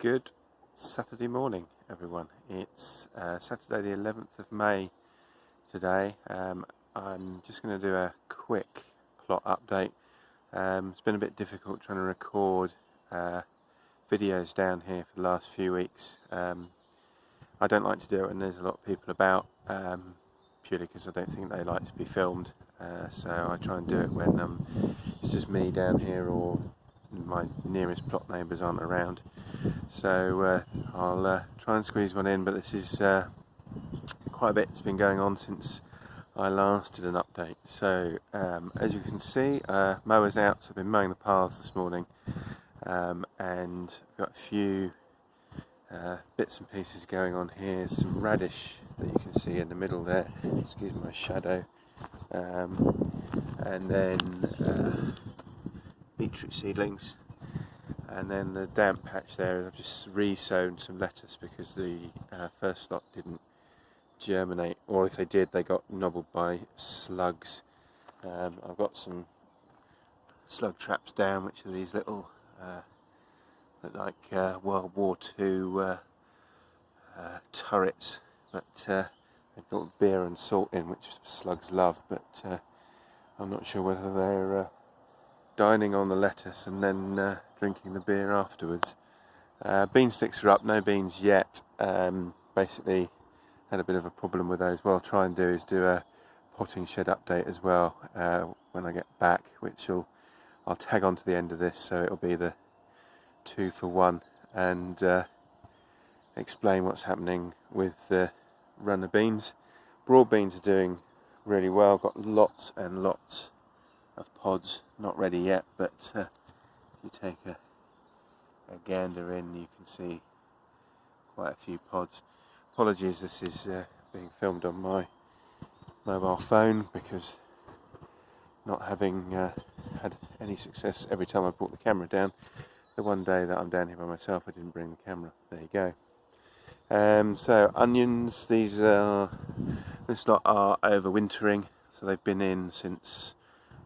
Good Saturday morning, everyone. It's Saturday the 11th of May today. I'm just going to do a quick plot update. It's been a bit difficult trying to record videos down here for the last few weeks. I don't like to do it when there's a lot of people about, purely because I don't think they like to be filmed. So I try and do it when it's just me down here or my nearest plot neighbours aren't around. So I'll try and squeeze one in, but this is quite a bit that's been going on since I last did an update. So as you can see, mower's out, so I've been mowing the paths this morning, and I've got a few bits and pieces going on here. Some radish that you can see in the middle there, excuse my shadow, and then beetroot seedlings. And then the damp patch there, I've just re-sown some lettuce because the first lot didn't germinate, or if they did, they got nobbled by slugs. I've got some slug traps down, which are these little, look like World War II turrets, but they've got beer and salt in, which slugs love, but I'm not sure whether they're dining on the lettuce and then drinking the beer afterwards. Bean sticks are up, no beans yet. Basically had a bit of a problem with those. What I'll try and do is do a potting shed update as well when I get back, which I'll tag on to the end of this, so it'll be the 2 for 1, and explain what's happening with the runner beans. Broad beans are doing really well, got lots and lots of pods, not ready yet, but if you take a gander in, you can see quite a few pods. Apologies, this is being filmed on my mobile phone because not having had any success every time I brought the camera down. The one day that I'm down here by myself, I didn't bring the camera. There you go. So onions, this lot are overwintering, so they've been in since,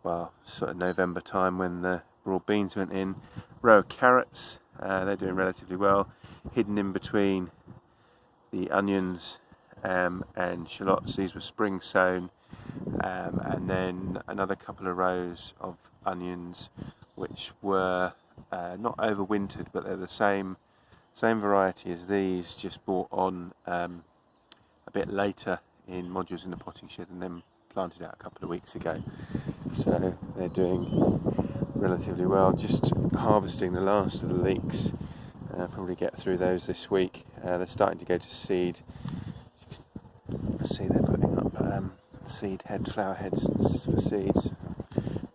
well, sort of November time when the broad beans went in. Row of carrots, they're doing relatively well, hidden in between the onions and shallots. These were spring sown, and then another couple of rows of onions which were not overwintered, but they're the same variety as these, just bought on a bit later in modules in the potting shed and then planted out a couple of weeks ago. So they're doing relatively well, just harvesting the last of the leeks. Probably get through those this week. They're starting to go to seed. You can see they're putting up flower heads for seeds,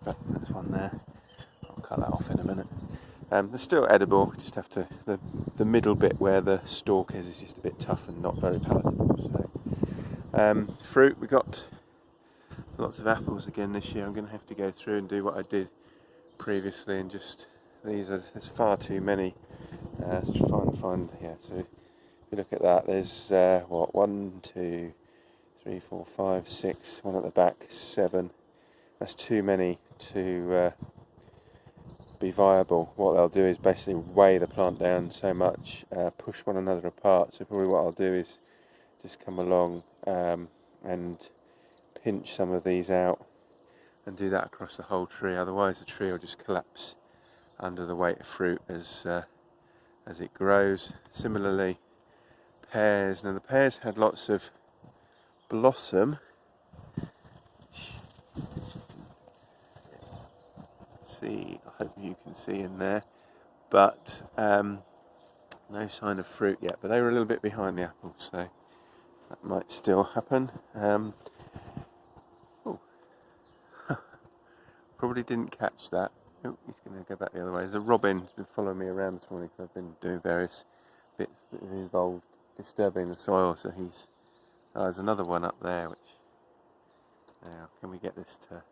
but there's one there. I'll cut that off in a minute. They're still edible, we just have to, the middle bit where the stalk is just a bit tough and not very palatable. So fruit, we got lots of apples again this year. I'm going to have to go through and do what I did previously, and just there's far too many. So try and find, yeah. So if you look at that, there's 1, 2, 3, 4, 5, 6. One at the back, 7. That's too many to be viable. What they'll do is basically weigh the plant down so much, push one another apart. So probably what I'll do is just come along and pinch some of these out and do that across the whole tree. Otherwise the tree will just collapse under the weight of fruit as it grows. Similarly, pears. Now the pears had lots of blossom. See, I hope you can see in there, but no sign of fruit yet. But they were a little bit behind the apples, so that might still happen. Probably didn't catch that. Oh, he's going to go back the other way. There's a robin who's been following me around this morning because I've been doing various bits that involve disturbing the soil. So there's another one up there. Which, now, can we get this to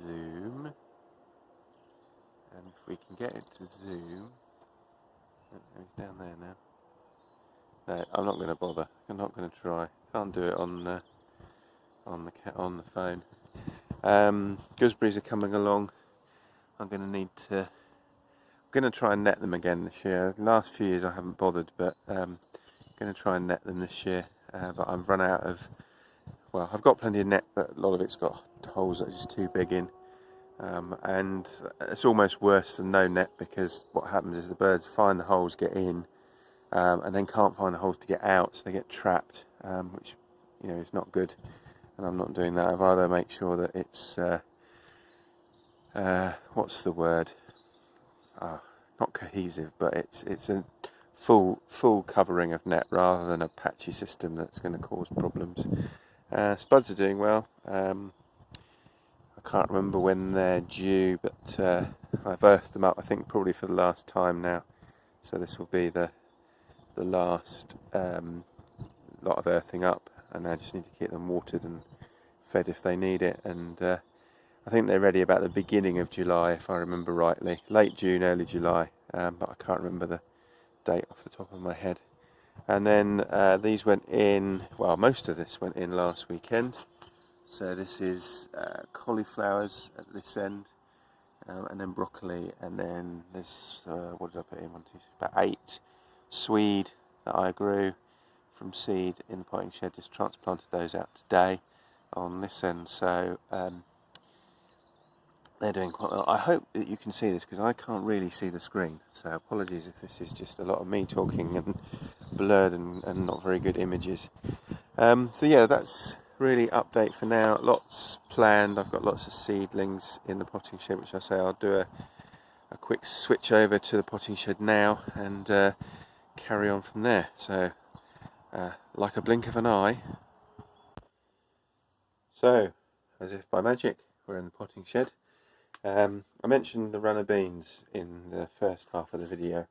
zoom? And if we can get it to zoom, he's down there now. No, I'm not going to bother. I'm not going to try. Can't do it on the phone. Gooseberries are coming along. I'm going to need to going to try and net them again this year. The last few years I haven't bothered, but going to try and net them this year. But I've run out of, well, I've got plenty of net, but a lot of it's got holes that are just too big in. And it's almost worse than no net, because what happens is the birds find the holes, get in, and then can't find the holes to get out, so they get trapped, which, you know, is not good. And I'm not doing that. I'd rather make sure that it's what's the word? Not cohesive, but it's a full covering of net rather than a patchy system that's going to cause problems. Spuds are doing well. I can't remember when they're due, but I've earthed them up, I think probably for the last time now. So this will be the last lot of earthing up, and I just need to keep them watered and fed if they need it. And I think they're ready about the beginning of July, if I remember rightly. Late June, early July, but I can't remember the date off the top of my head. And then these went in, well, most of this went in last weekend. So this is cauliflowers at this end, and then broccoli, and then this, what did I put in? About 8 swede that I grew from seed in the potting shed. Just transplanted those out today on this end. So they're doing quite well. I hope that you can see this, because I can't really see the screen, so apologies if this is just a lot of me talking and blurred and not very good images. So yeah, that's really update for now. Lots planned. I've got lots of seedlings in the potting shed, which I say I'll do a quick switch over to the potting shed now and carry on from there. So like a blink of an eye. So, as if by magic, we're in the potting shed. I mentioned the runner beans in the first half of the video,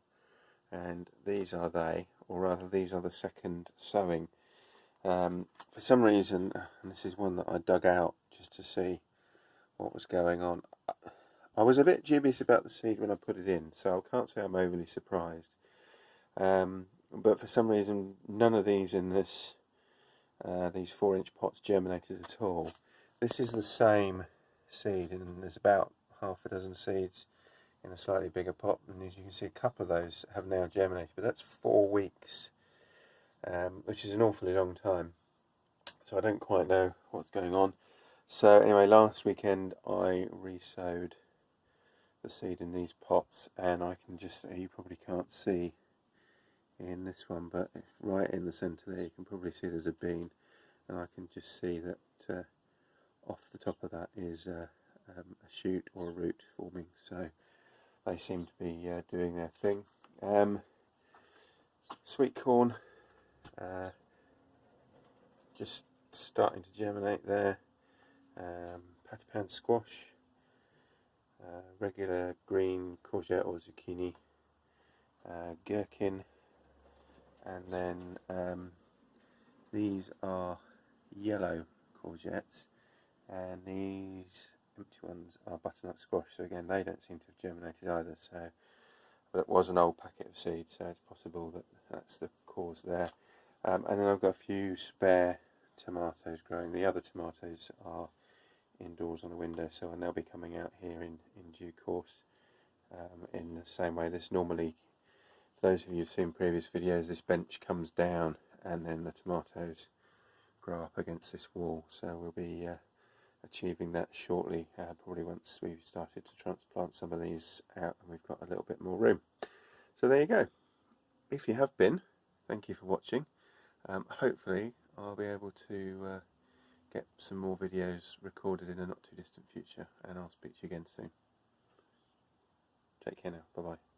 and these are they, or rather these are the second sowing. For some reason, and this is one that I dug out just to see what was going on, I was a bit dubious about the seed when I put it in, so I can't say I'm overly surprised. But for some reason, none of these in this these 4-inch pots germinated at all. This is the same seed, and there's about half a dozen seeds in a slightly bigger pot, and as you can see, a couple of those have now germinated, but that's 4 weeks, which is an awfully long time, so I don't quite know what's going on. So anyway, last weekend I re-sowed the seed in these pots, and I can just, you probably can't see in this one, but right in the centre there you can probably see there's a bean, and I can just see that off the top of that is a shoot or a root forming, so they seem to be doing their thing. Sweet corn, just starting to germinate there. Pattypan squash, regular green courgette or zucchini, gherkin, and then these are yellow courgettes, and these empty ones are butternut squash. So again, they don't seem to have germinated either, so, but it was an old packet of seeds, so it's possible that that's the cause there. And then I've got a few spare tomatoes growing. The other tomatoes are indoors on a window, so they'll be coming out here in due course. In the same way, this normally, for those of you who've seen previous videos, this bench comes down and then the tomatoes grow up against this wall, so we'll be achieving that shortly, probably once we've started to transplant some of these out and we've got a little bit more room. So there you go. If you have been, thank you for watching. Hopefully I'll be able to get some more videos recorded in a not too distant future, and I'll speak to you again soon. Take care now. Bye bye.